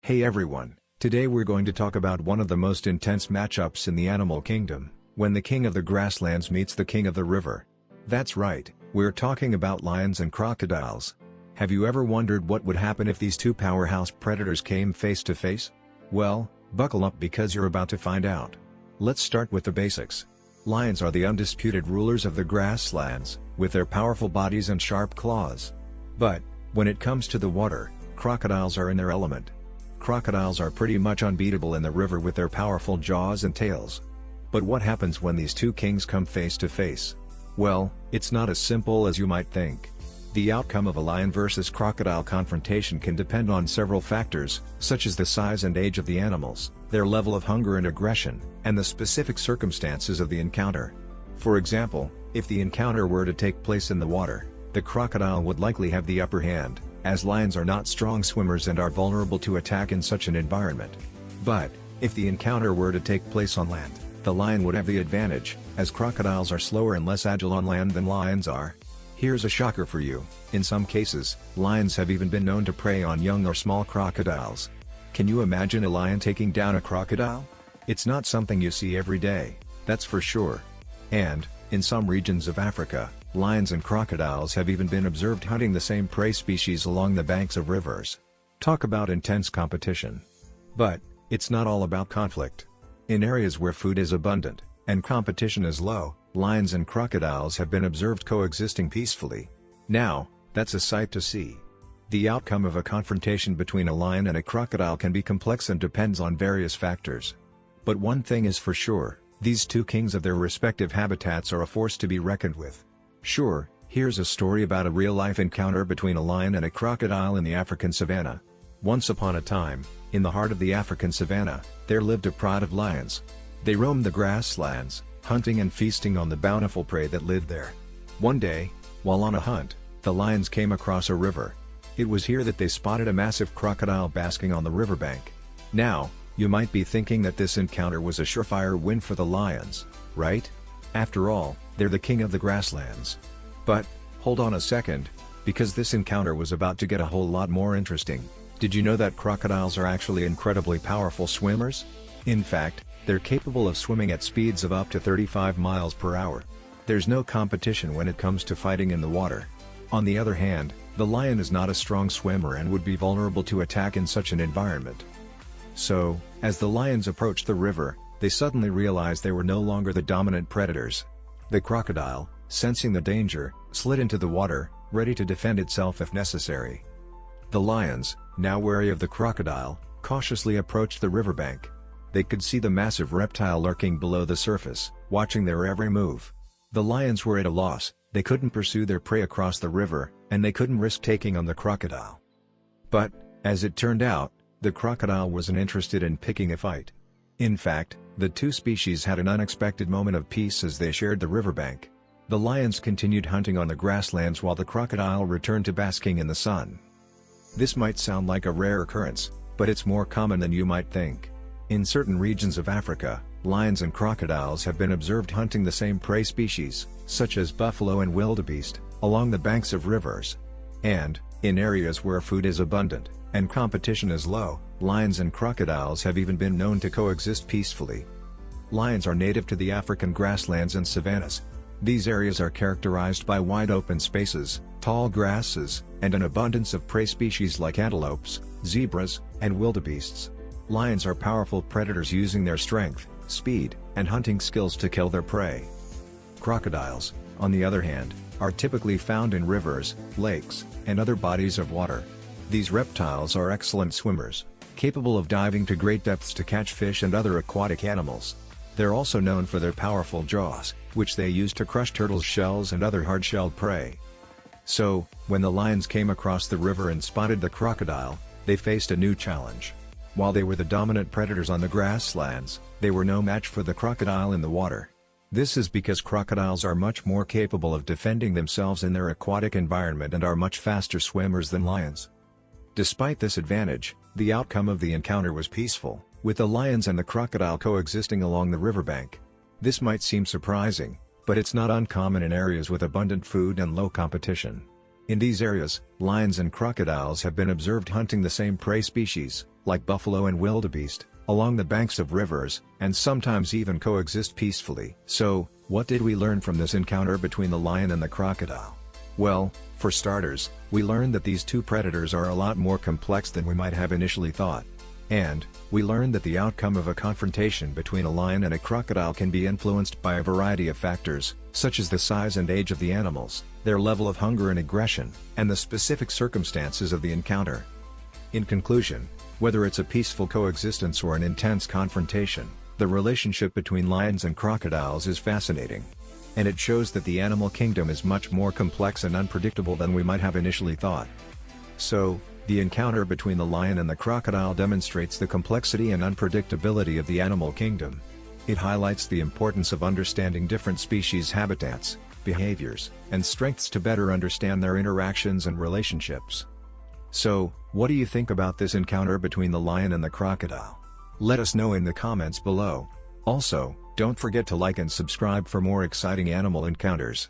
Hey everyone, today we're going to talk about one of the most intense matchups in the animal kingdom, when the king of the grasslands meets the king of the river. That's right, we're talking about lions and crocodiles. Have you ever wondered what would happen if these two powerhouse predators came face to face? Well, buckle up because you're about to find out. Let's start with the basics. Lions are the undisputed rulers of the grasslands, with their powerful bodies and sharp claws. But, when it comes to the water, crocodiles are in their element. Crocodiles are pretty much unbeatable in the river with their powerful jaws and tails. But what happens when these two kings come face to face? Well, it's not as simple as you might think. The outcome of a lion versus crocodile confrontation can depend on several factors, such as the size and age of the animals, their level of hunger and aggression, and the specific circumstances of the encounter. For example, if the encounter were to take place in the water, the crocodile would likely have the upper hand, as lions are not strong swimmers and are vulnerable to attack in such an environment. But, if the encounter were to take place on land, the lion would have the advantage, as crocodiles are slower and less agile on land than lions are. Here's a shocker for you: in some cases, lions have even been known to prey on young or small crocodiles. Can you imagine a lion taking down a crocodile? It's not something you see every day, that's for sure. And, in some regions of Africa, lions and crocodiles have even been observed hunting the same prey species along the banks of rivers. Talk about intense competition. But, it's not all about conflict. In areas where food is abundant, and competition is low, lions and crocodiles have been observed coexisting peacefully. Now, that's a sight to see. The outcome of a confrontation between a lion and a crocodile can be complex and depends on various factors. But one thing is for sure, these two kings of their respective habitats are a force to be reckoned with. Sure, here's a story about a real-life encounter between a lion and a crocodile in the African savanna. Once upon a time, in the heart of the African savanna, there lived a pride of lions. They roamed the grasslands, hunting and feasting on the bountiful prey that lived there. One day, while on a hunt, the lions came across a river. It was here that they spotted a massive crocodile basking on the riverbank. Now, you might be thinking that this encounter was a surefire win for the lions, right? After all, they're the king of the grasslands. But, hold on a second, because this encounter was about to get a whole lot more interesting. Did you know that crocodiles are actually incredibly powerful swimmers? In fact, they're capable of swimming at speeds of up to 35 miles per hour. There's no competition when it comes to fighting in the water. On the other hand, the lion is not a strong swimmer and would be vulnerable to attack in such an environment. So, as the lions approached the river, they suddenly realized they were no longer the dominant predators. The crocodile, sensing the danger, slid into the water, ready to defend itself if necessary. The lions, now wary of the crocodile, cautiously approached the riverbank. They could see the massive reptile lurking below the surface, watching their every move. The lions were at a loss, they couldn't pursue their prey across the river, and they couldn't risk taking on the crocodile. But, as it turned out, the crocodile wasn't interested in picking a fight. In fact, the two species had an unexpected moment of peace as they shared the riverbank. The lions continued hunting on the grasslands while the crocodile returned to basking in the sun. This might sound like a rare occurrence, but it's more common than you might think. In certain regions of Africa, lions and crocodiles have been observed hunting the same prey species, such as buffalo and wildebeest, along the banks of rivers. And, in areas where food is abundant, and competition is low, lions and crocodiles have even been known to coexist peacefully. Lions are native to the African grasslands and savannas. These areas are characterized by wide open spaces, tall grasses, and an abundance of prey species like antelopes, zebras, and wildebeests. Lions are powerful predators using their strength, speed, and hunting skills to kill their prey. Crocodiles, on the other hand, are typically found in rivers, lakes, and other bodies of water. These reptiles are excellent swimmers, capable of diving to great depths to catch fish and other aquatic animals. They're also known for their powerful jaws, which they use to crush turtles' shells and other hard-shelled prey. So, when the lions came across the river and spotted the crocodile, they faced a new challenge. While they were the dominant predators on the grasslands, they were no match for the crocodile in the water. This is because crocodiles are much more capable of defending themselves in their aquatic environment and are much faster swimmers than lions. Despite this advantage, the outcome of the encounter was peaceful, with the lions and the crocodile coexisting along the riverbank. This might seem surprising, but it's not uncommon in areas with abundant food and low competition. In these areas, lions and crocodiles have been observed hunting the same prey species, like buffalo and wildebeest, along the banks of rivers, and sometimes even coexist peacefully. So, what did we learn from this encounter between the lion and the crocodile? Well, for starters, we learned that these two predators are a lot more complex than we might have initially thought. And, we learned that the outcome of a confrontation between a lion and a crocodile can be influenced by a variety of factors, such as the size and age of the animals, their level of hunger and aggression, and the specific circumstances of the encounter. In conclusion, whether it's a peaceful coexistence or an intense confrontation, the relationship between lions and crocodiles is fascinating. And it shows that the animal kingdom is much more complex and unpredictable than we might have initially thought. So, the encounter between the lion and the crocodile demonstrates the complexity and unpredictability of the animal kingdom. It highlights the importance of understanding different species' habitats, behaviors, and strengths to better understand their interactions and relationships. So, what do you think about this encounter between the lion and the crocodile? Let us know in the comments below. Also, don't forget to like and subscribe for more exciting animal encounters.